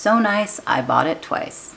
So nice, I bought it twice.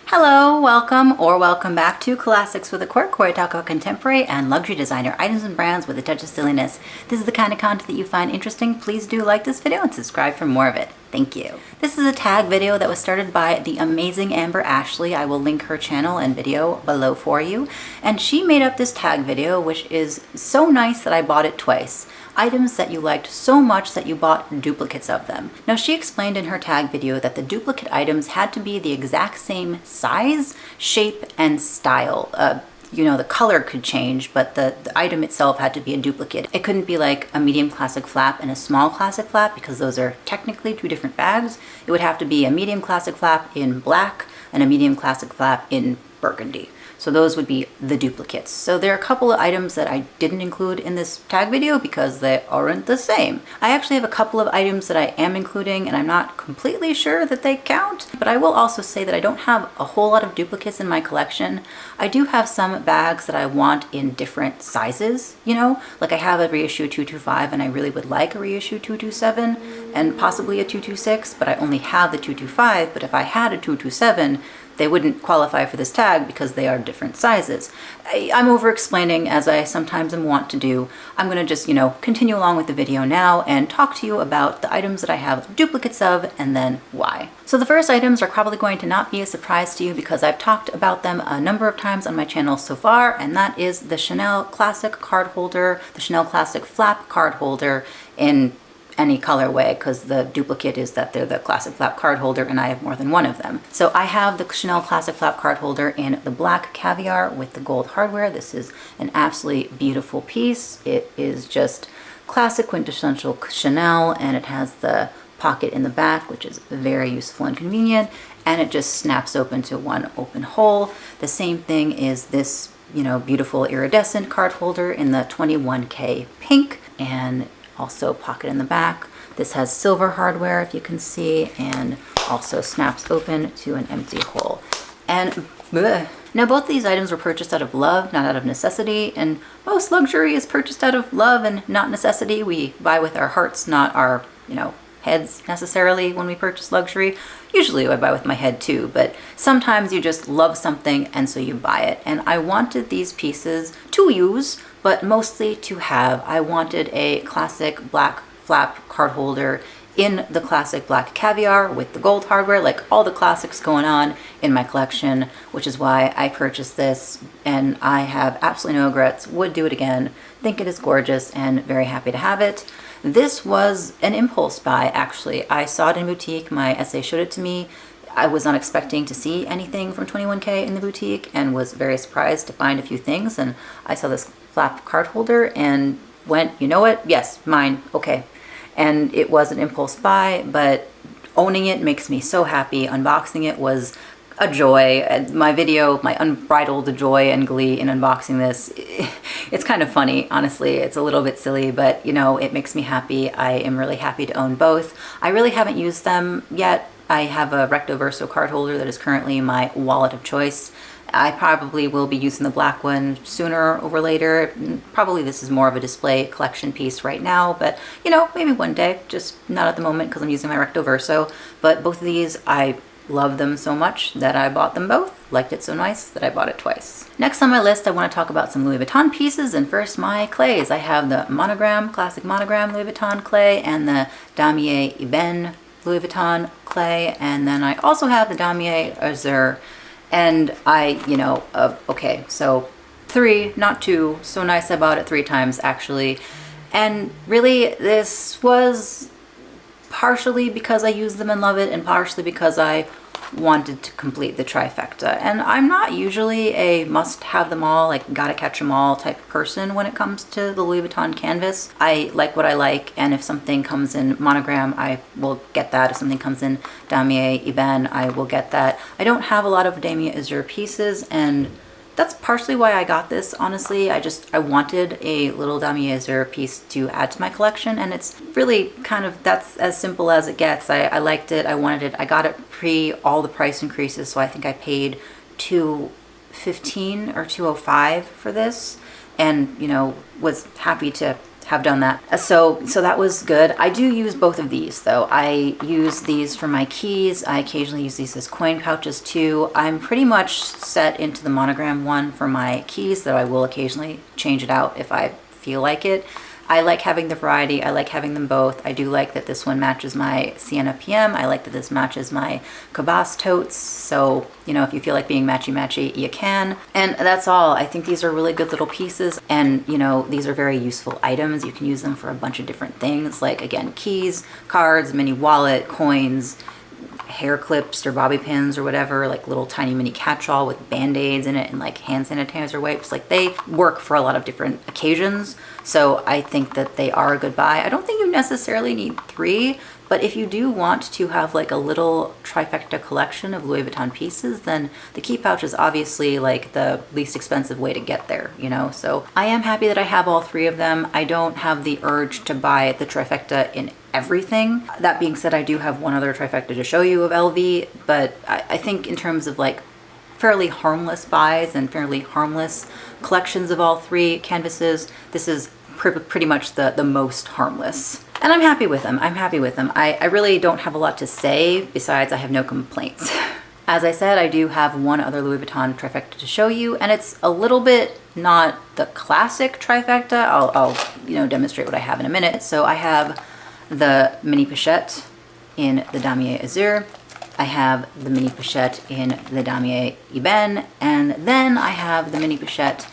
Hello, welcome back to Classics with a Quirk, where I talk about contemporary and luxury designer items and brands with a touch of silliness. This is the kind of content that you find interesting. Please do like this video and subscribe for more of it. Thank you. This is a tag video that was started by the amazing Amber Ashley. I will link her channel and video below for you. And she made up this tag video, which is so nice that I bought it twice. Items that you liked so much that you bought duplicates of them. Now, she explained in her tag video that the duplicate items had to be the exact same size, shape, and style. You know, the color could change, but the item itself had to be a duplicate. It couldn't be like a medium classic flap and a small classic flap, because those are technically two different bags. It would have to be a medium classic flap in black and a medium classic flap in burgundy. So those would be the duplicates. So there are a couple of items that I didn't include in this tag video because they aren't the same. I actually have a couple of items that I am including, and I'm not completely sure that they count, but I will also say that I don't have a whole lot of duplicates in my collection. I do have some bags that I want in different sizes, you know, like I have a reissue 225 and I really would like a reissue 227 and possibly a 226, but I only have the 225, but if I had a 227, they wouldn't qualify for this tag because they are different sizes. I'm over explaining, as I sometimes am wont to do. I'm gonna just, continue along with the video now and talk to you about the items that I have duplicates of and then why. So the first items are probably going to not be a surprise to you because I've talked about them a number of times on my channel so far, and that is the Chanel Classic card holder, the Chanel Classic flap card holder in any colorway, because the duplicate is that they're the classic flap card holder and I have more than one of them. So I have the Chanel Classic flap card holder in the black caviar with the gold hardware. This is an absolutely beautiful piece. It is just classic quintessential Chanel, and it has the pocket in the back, which is very useful and convenient, and it just snaps open to one open hole. The same thing is this, beautiful iridescent card holder in the 21K pink, and also pocket in the back. This has silver hardware, if you can see, and also snaps open to an empty hole. And now both of these items were purchased out of love, not out of necessity, and most luxury is purchased out of love and not necessity. We buy with our hearts, not our, heads necessarily when we purchase luxury. Usually I buy with my head too, but sometimes you just love something and so you buy it. And I wanted these pieces to use, but mostly to have. I wanted a classic black flap card holder in the classic black caviar with the gold hardware, like all the classics going on in my collection, which is why I purchased this, and I have absolutely no regrets, would do it again, think it is gorgeous, and very happy to have it. This was an impulse buy, actually. I saw it in boutique, my SA showed it to me. I was not expecting to see anything from 21K in the boutique and was very surprised to find a few things, and I saw this flap card holder and went, you know what, yes, mine, okay. And it was an impulse buy, but owning it makes me so happy. Unboxing it was a joy. My video, my unbridled joy and glee in unboxing this, it's kind of funny, honestly. It's a little bit silly, but it makes me happy. I am really happy to own both. I really haven't used them yet. I have a Recto Verso card holder that is currently my wallet of choice. I probably will be using the black one sooner or later. Probably this is more of a display collection piece right now, but maybe one day, just not at the moment because I'm using my Recto Verso. But both of these, I love them so much that I bought them both. Liked it so nice that I bought it twice. Next on my list, I want to talk about some Louis Vuitton pieces, and first my clays. I have the monogram, classic monogram Louis Vuitton clay, and the Damier Ebene Louis Vuitton clay, and then I also have the Damier Azur. And okay, so 3, not 2, so nice I bought it 3 times actually. And really this was partially because I use them and love it, and partially because I wanted to complete the trifecta. And I'm not usually a must have them all, like gotta catch them all type of person when it comes to the Louis Vuitton canvas. I like what I like, and if something comes in monogram, I will get that. If something comes in Damier Ebene, I will get that. I don't have a lot of Damier Azur pieces, and that's partially why I got this, honestly. I wanted a little Damier Azur piece to add to my collection, and it's really that's as simple as it gets. I liked it, I wanted it. I got it pre all the price increases, so I think I paid $215 or $205 for this, and was happy to have done that. So that was good. I do use both of these though. I use these for my keys. I occasionally use these as coin pouches too. I'm pretty much set into the monogram one for my keys, though I will occasionally change it out if I feel like it. I like having the variety. I like having them both. I do like that this one matches my Sienna PM. I like that this matches my Cabas totes. So, you know, if you feel like being matchy-matchy, you can. And that's all. I think these are really good little pieces. And, you know, these are very useful items. You can use them for a bunch of different things. Like, again, keys, cards, mini wallet, coins, hair clips or bobby pins or whatever, like little tiny mini catch-all with band-aids in it and like hand sanitizer wipes. Like, they work for a lot of different occasions. So I think that they are a good buy. I don't think you necessarily need 3, but if you do want to have like a little trifecta collection of Louis Vuitton pieces, then the key pouch is obviously like the least expensive way to get there, you know? So I am happy that I have all 3 of them. I don't have the urge to buy the trifecta in everything. That being said, I do have one other trifecta to show you of LV, but I think in terms of like fairly harmless buys and fairly harmless collections of all 3 canvases, this is pretty much the most harmless. And I'm happy with them. I'm happy with them. I really don't have a lot to say, besides I have no complaints. As I said, I do have one other Louis Vuitton trifecta to show you, and it's a little bit not the classic trifecta. I'll you know, demonstrate what I have in a minute. So I have the mini pochette in the damier azur. I have the mini pochette in the damier ebene, and then I have the mini pochette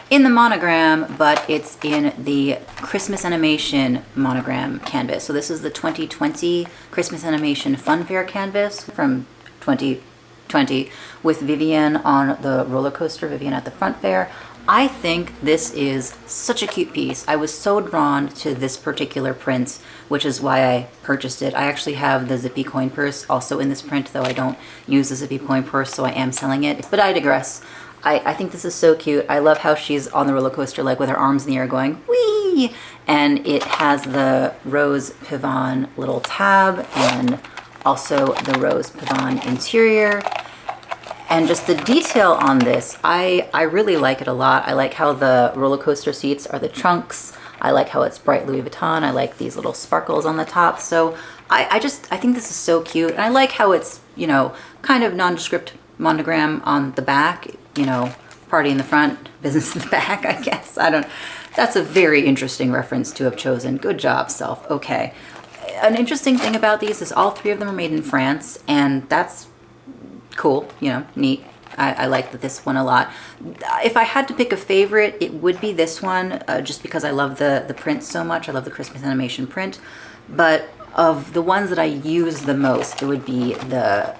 in the monogram, but it's in the Christmas Animation monogram canvas. So this is the 2020 Christmas Animation Fun Fair canvas from 2020 with Vivienne on the roller coaster, Vivienne at the front fair. I think this is such a cute piece. I was so drawn to this particular print, which is why I purchased it. I actually have the zippy coin purse also in this print, though I don't use the zippy coin purse, so I am selling it. But I digress. I think this is so cute. I love how she's on the roller coaster, like with her arms in the air going, whee! And it has the rose pivot little tab and also the rose pivot interior. And just the detail on this, I really like it a lot. I like how the roller coaster seats are the trunks. I like how it's bright Louis Vuitton. I like these little sparkles on the top. So I think this is so cute. And I like how it's, you know, kind of nondescript monogram on the back, you know, party in the front, business in the back, I guess. That's a very interesting reference to have chosen. Good job, self. Okay. An interesting thing about these is all 3 of them are made in France, and that's cool, you know, neat. I like this one a lot. If I had to pick a favorite, it would be this one, just because I love the print so much. I love the Christmas Animation print. But of the ones that I use the most, it would be the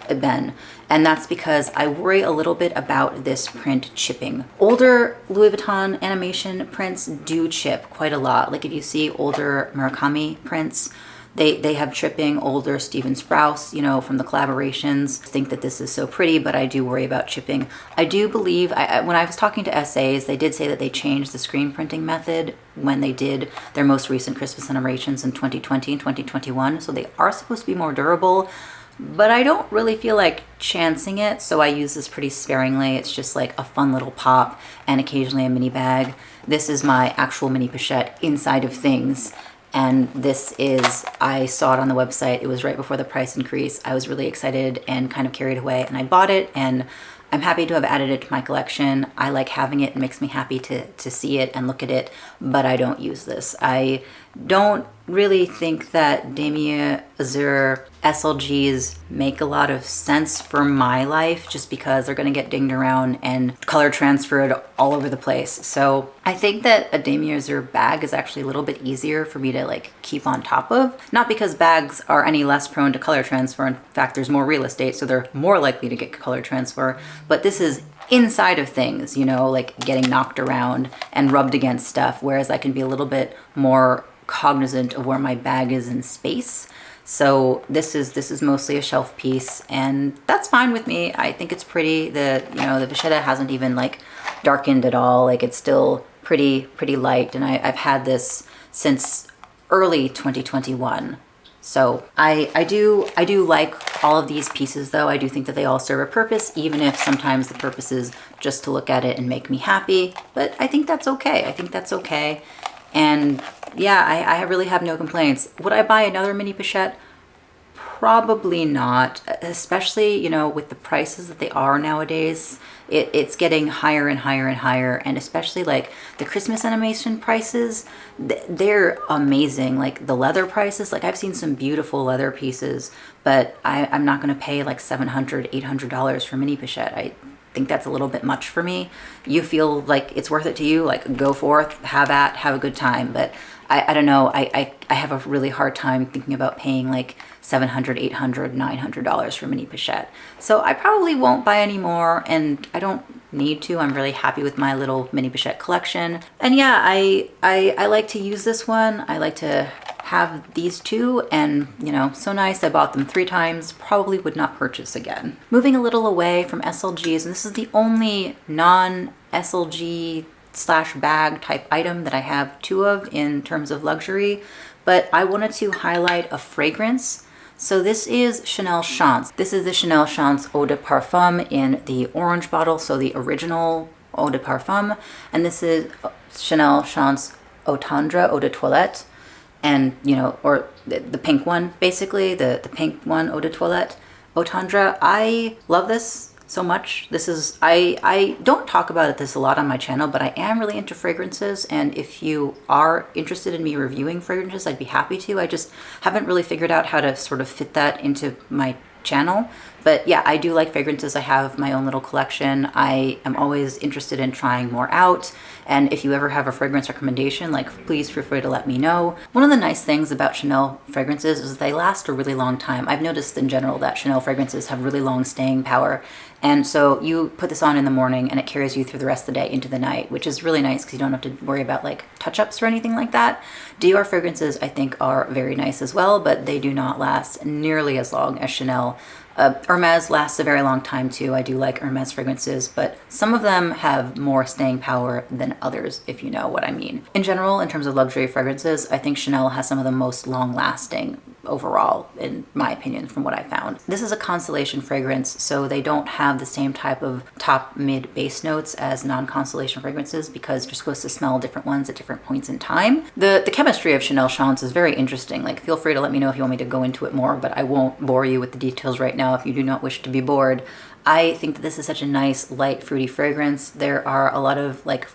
ebene. And that's because I worry a little bit about this print chipping. Older Louis Vuitton animation prints do chip quite a lot. Like if you see older Murakami prints, they have chipping. Older Steven Sprouse, you know, from the collaborations, think that this is so pretty, but I do worry about chipping. I do believe, when I was talking to SAs, they did say that they changed the screen printing method when they did their most recent Christmas animations in 2020 and 2021. So they are supposed to be more durable, but I don't really feel like chancing it. So I use this pretty sparingly. It's just like a fun little pop and occasionally a mini bag. This is my actual mini pochette inside of things. And this is, I saw it on the website. It was right before the price increase. I was really excited and kind of carried away, and I bought it, and I'm happy to have added it to my collection. I like having it. It makes me happy to see it and look at it, but I don't use this. I don't really think that damier azur SLGs make a lot of sense for my life, just because they're going to get dinged around and color transferred all over the place. So I think that a damier azur bag is actually a little bit easier for me to like keep on top of. Not because bags are any less prone to color transfer. In fact, there's more real estate, so they're more likely to get color transfer. But this is inside of things, you know, like getting knocked around and rubbed against stuff, whereas I can be a little bit more cognizant of where my bag is in space. So this is mostly a shelf piece, and that's fine with me. I think it's pretty. The vachetta hasn't even like darkened at all. Like it's still pretty light, and I've had this since early 2021. So I do like all of these pieces, though. I do think that they all serve a purpose, even if sometimes the purpose is just to look at it and make me happy. But I think that's okay. I think that's okay. And yeah, I really have no complaints. Would I buy another mini pochette? Probably not, especially, you know, with the prices that they are nowadays. It's getting higher and higher and higher, and especially like the Christmas animation prices, they're amazing. Like the leather prices, like I've seen some beautiful leather pieces, but I'm not going to pay like $700, $800 for mini pochette. I think that's a little bit much for me. You feel like it's worth it to you, like go forth, have a good time. But I don't know, I have a really hard time thinking about paying like $700, $800, $900 for mini pochette. So I probably won't buy any more, and I don't need to. I'm really happy with my little mini pochette collection. And yeah, I like to use this one. I like to have these two, and you know, so nice. I bought them 3 times, probably would not purchase again. Moving a little away from SLGs, and this is the only non-SLG slash bag type item that I have 2 of in terms of luxury, but I wanted to highlight a fragrance. So this is Chanel Chance. This is the Chanel Chance Eau de Parfum in the orange bottle, so the original Eau de Parfum, and this is Chanel Chance Eau Tendre Eau de Toilette, and you know, or the pink one, basically the pink one, Eau de Toilette, Eau Tendre. I love this so much. This is, I don't talk about this a lot on my channel, but I am really into fragrances, and if you are interested in me reviewing fragrances, I'd be happy to. I just haven't really figured out how to sort of fit that into my channel. But yeah, I do like fragrances. I have my own little collection. I am always interested in trying more out. And if you ever have a fragrance recommendation, like please feel free to let me know. One of the nice things about Chanel fragrances is they last a really long time. I've noticed in general that Chanel fragrances have really long staying power. And so you put this on in the morning and it carries you through the rest of the day into the night, which is really nice because you don't have to worry about like touch-ups or anything like that. Dior fragrances I think are very nice as well, but they do not last nearly as long as Chanel. Hermes lasts a very long time too. I do like Hermes fragrances, but some of them have more staying power than others, if you know what I mean. In general, in terms of luxury fragrances, I think Chanel has some of the most long-lasting overall, in my opinion, from what I found. This is a Constellation fragrance, so they don't have the same type of top, mid, base notes as non-Constellation fragrances because you're supposed to smell different ones at different points in time. The chemistry of Chanel Chance is very interesting. Like, feel free to let me know if you want me to go into it more, but I won't bore you with the details right now if you do not wish to be bored. I think that this is such a nice, light, fruity fragrance. There are a lot of like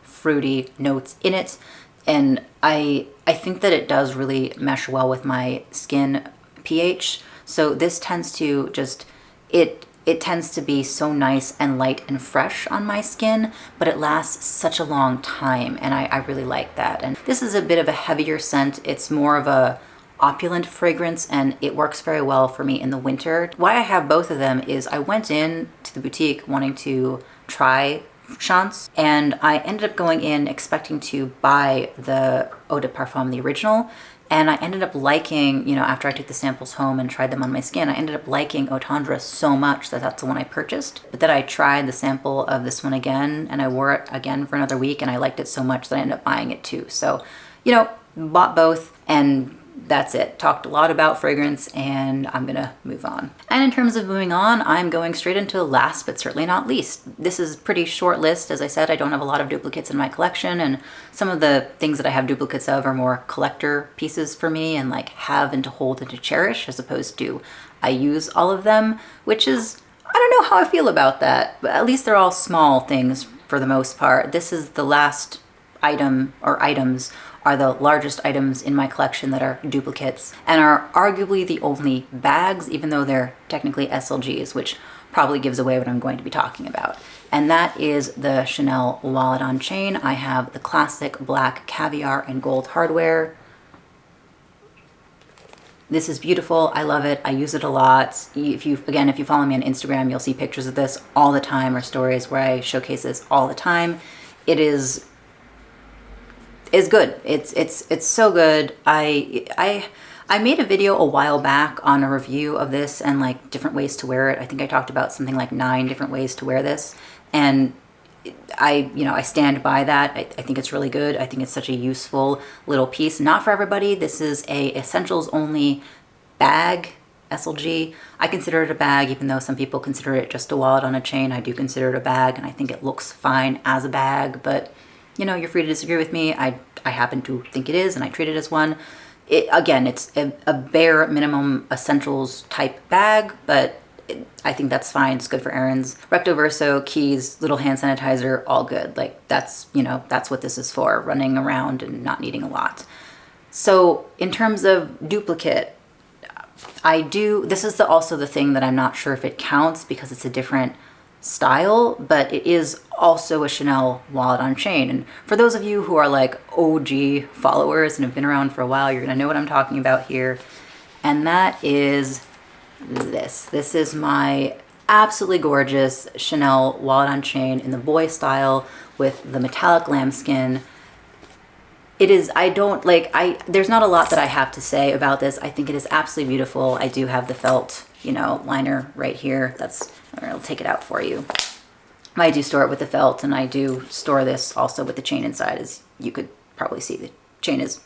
fruity notes in it, and I think that it does really mesh well with my skin pH. So this tends to just, it tends to be so nice and light and fresh on my skin, but it lasts such a long time, and I really like that. And this is a bit of a heavier scent. It's more of a opulent fragrance, and it works very well for me in the winter. Why I have both of them is I went in to the boutique wanting to try Chance, and I ended up going in expecting to buy the Eau de Parfum, the original, and I ended up liking, you know, after I took the samples home and tried them on my skin, I ended up liking Eau Tendre so much that that's the one I purchased. But then I tried the sample of this one again, and I wore it again for another week, and I liked it so much that I ended up buying it too. So, you know, bought both, and that's it. Talked a lot about fragrance, and I'm gonna move on. And in terms of moving on, I'm going straight into last but certainly not least. This is a pretty short list. As I said, I don't have a lot of duplicates in my collection, and some of the things that I have duplicates of are more collector pieces for me and like have and to hold and to cherish, as opposed to I use all of them, which is, I don't know how I feel about that, but at least they're all small things for the most part. This is the last item, or items are the largest items in my collection that are duplicates, and are arguably the only bags, even though they're technically SLGs, which probably gives away what I'm going to be talking about. And that is the Chanel wallet on chain. I have the classic black caviar and gold hardware. This is beautiful. I love it. I use it a lot. If you follow me on Instagram, you'll see pictures of this all the time, or stories where I showcase this all the time. It is good. It's so good. I made a video a while back on a review of this and like different ways to wear it. I think I talked about something like 9 different ways to wear this, and I stand by that. I think it's really good. I think it's such a useful little piece. Not for everybody. This is a essentials only bag, SLG. I consider it a bag, even though some people consider it just a wallet on a chain. I do consider it a bag, and I think it looks fine as a bag, but you know, you're free to disagree with me. I I happen to think it is and I treat it as one. Again, it's a bare minimum essentials type bag, but I think that's fine. It's good for errands. Recto verso, keys, little hand sanitizer, all good. Like that's, you know, that's what this is for, running around and not needing a lot. So in terms of duplicate, this is also the thing that I'm not sure if it counts because it's a different style, but it is also a Chanel wallet on chain. And for those of you who are like OG followers and have been around for a while, you're gonna know what I'm talking about here. And that is this. This is my absolutely gorgeous Chanel wallet on chain in the boy style with the metallic lambskin. It is, there's not a lot that I have to say about this. I think it is absolutely beautiful. I do have the felt, you know, liner right here. I'll take it out for you. I do store it with the felt, and I do store this also with the chain inside, as you could probably see the chain is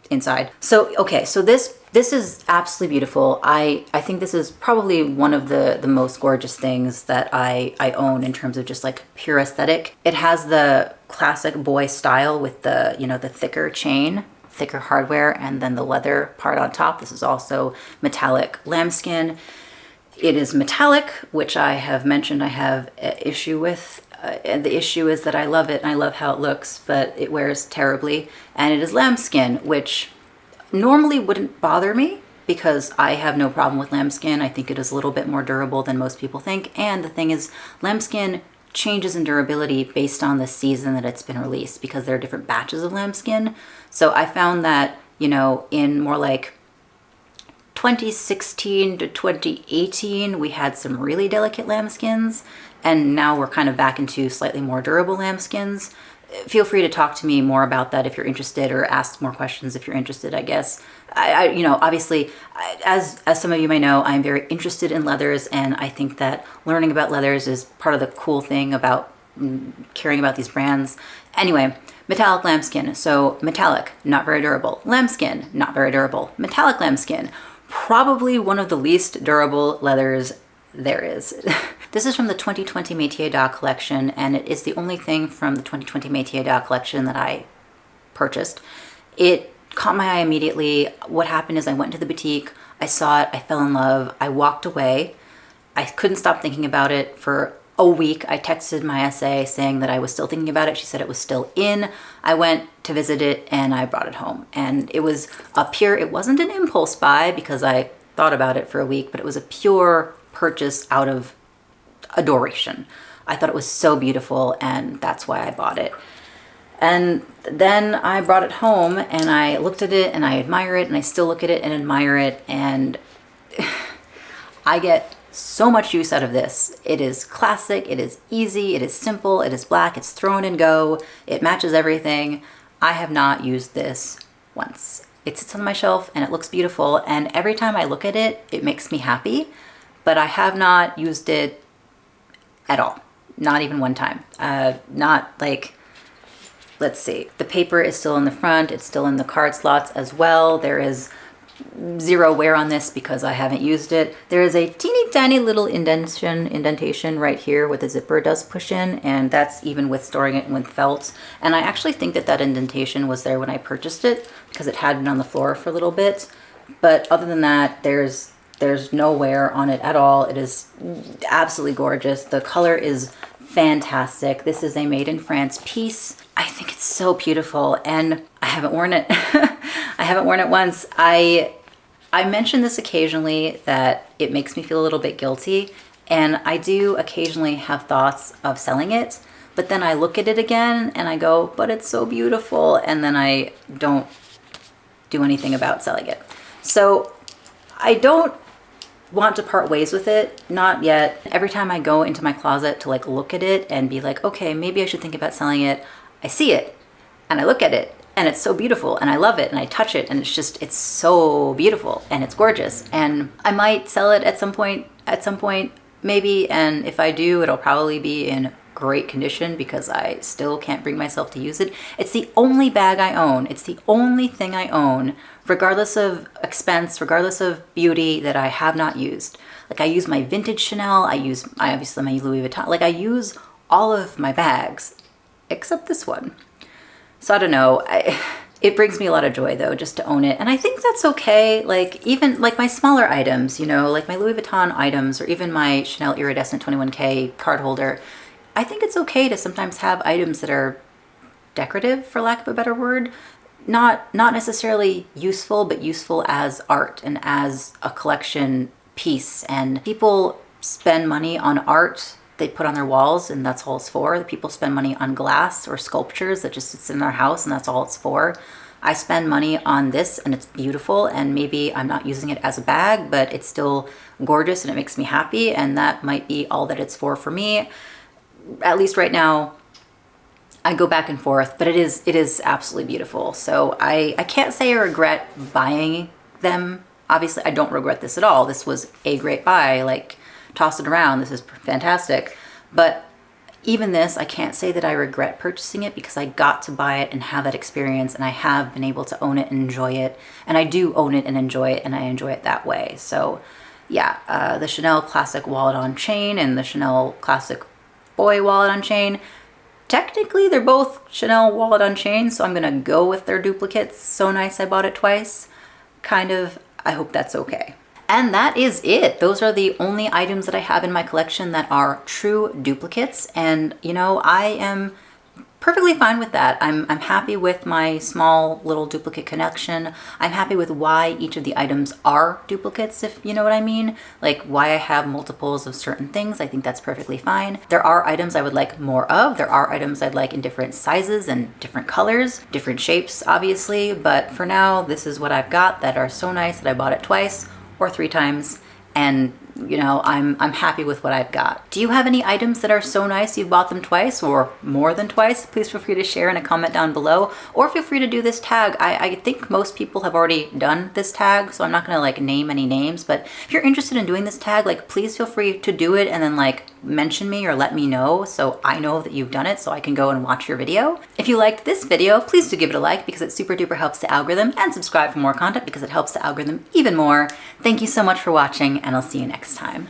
inside. So, okay, so this is absolutely beautiful. I think this is probably one of the most gorgeous things that I own in terms of just like pure aesthetic. It has the classic boy style with the, you know, the thicker chain, thicker hardware, and then the leather part on top. This is also metallic lambskin. It is metallic, which I have mentioned I have an issue with. And the issue is that I love it and I love how it looks, but it wears terribly. And it is lambskin, which normally wouldn't bother me because I have no problem with lambskin. I think it is a little bit more durable than most people think. And the thing is, lambskin changes in durability based on the season that it's been released because there are different batches of lambskin. So I found that, you know, in more like 2016 to 2018, we had some really delicate lambskins, and now we're kind of back into slightly more durable lambskins. Feel free to talk to me more about that if you're interested, or ask more questions if you're interested, I guess. You know, obviously, as some of you may know, I'm very interested in leathers, and I think that learning about leathers is part of the cool thing about caring about these brands. Anyway, metallic lambskin. So metallic, not very durable. Lambskin, not very durable. Metallic lambskin, probably one of the least durable leathers there is. This is from the 2020 Métier d'Art collection, and it is the only thing from the 2020 Métier d'Art collection that I purchased. It caught my eye immediately. What happened is I went to the boutique, I saw it, I fell in love, I walked away. I couldn't stop thinking about it for a week. I texted my SA saying that I was still thinking about it. She said it was still in. I went to visit it and I brought it home. And it was it wasn't an impulse buy because I thought about it for a week, but it was a pure purchase out of adoration. I thought it was so beautiful, and that's why I bought it. And then I brought it home and I looked at it and I admire it, and I still look at it and admire it, and I get so much use out of this. It is classic, it is easy, it is simple, it is black, it's throw in and go, it matches everything. I have not used this once. It sits on my shelf and it looks beautiful, and every time I look at it, it makes me happy, but I have not used it at all. Not even one time. Not like, let's see. The paper is still in the front. It's still in the card slots as well. There is zero wear on this because I haven't used it. There is a teeny tiny little indentation right here where the zipper does push in, and that's even with storing it with felt. And I actually think that that indentation was there when I purchased it because it had been on the floor for a little bit. But other than that, there's no wear on it at all. It is absolutely gorgeous. The color is fantastic. This is a made in France piece. I think it's so beautiful, and I haven't worn it. I haven't worn it once. I mention this occasionally that it makes me feel a little bit guilty, and I do occasionally have thoughts of selling it, but then I look at it again and I go, but it's so beautiful, and then I don't do anything about selling it. So I don't want to part ways with it, not yet. Every time I go into my closet to like look at it and be like, okay, maybe I should think about selling it, I see it and I look at it and it's so beautiful and I love it and I touch it and it's so beautiful and it's gorgeous, and I might sell it at some point maybe, and if I do, it'll probably be in great condition because I still can't bring myself to use it. It's the only bag I own. It's the only thing I own, regardless of expense, regardless of beauty, that I have not used. Like I use my vintage Chanel, I obviously my Louis Vuitton, like I use all of my bags except this one. So I don't know, It brings me a lot of joy though, just to own it. And I think that's okay. Like even like my smaller items, you know, like my Louis Vuitton items or even my Chanel Iridescent 21K card holder. I think it's okay to sometimes have items that are decorative, for lack of a better word. Not necessarily useful, but useful as art and as a collection piece. And people spend money on art they put on their walls, and that's all it's for. The people spend money on glass or sculptures that just sits in their house, and that's all it's for. I spend money on this, and it's beautiful, and maybe I'm not using it as a bag, but it's still gorgeous and it makes me happy, and that might be all that it's for me. At least right now, I go back and forth, but it is absolutely beautiful. So I can't say I regret buying them. Obviously, I don't regret this at all. This was a great buy. Like, toss it around. This is fantastic. But even this, I can't say that I regret purchasing it because I got to buy it and have that experience, and I have been able to own it and enjoy it. And I do own it and enjoy it, and I enjoy it that way. So yeah, the Chanel Classic Wallet on Chain and the Chanel Classic Boy Wallet on Chain, technically they're both Chanel Wallet on Chain, so I'm gonna go with their duplicates. So nice I bought it twice. Kind of, I hope that's okay. And that is it. Those are the only items that I have in my collection that are true duplicates. And you know, I am perfectly fine with that. I'm happy with my small little duplicate collection. I'm happy with why each of the items are duplicates, if you know what I mean. Like why I have multiples of certain things. I think that's perfectly fine. There are items I would like more of. There are items I'd like in different sizes and different colors, different shapes, obviously. But for now, this is what I've got that are so nice that I bought it twice or 3 times, and you know, I'm happy with what I've got. Do you have any items that are so nice you've bought them twice or more than twice? Please feel free to share in a comment down below, or feel free to do this tag. I think most people have already done this tag, so I'm not gonna like name any names, but if you're interested in doing this tag, like please feel free to do it and then like mention me or let me know so I know that you've done it so I can go and watch your video. If you liked this video, please do give it a like because it super duper helps the algorithm, and subscribe for more content because it helps the algorithm even more. Thank you so much for watching, and I'll see you next time.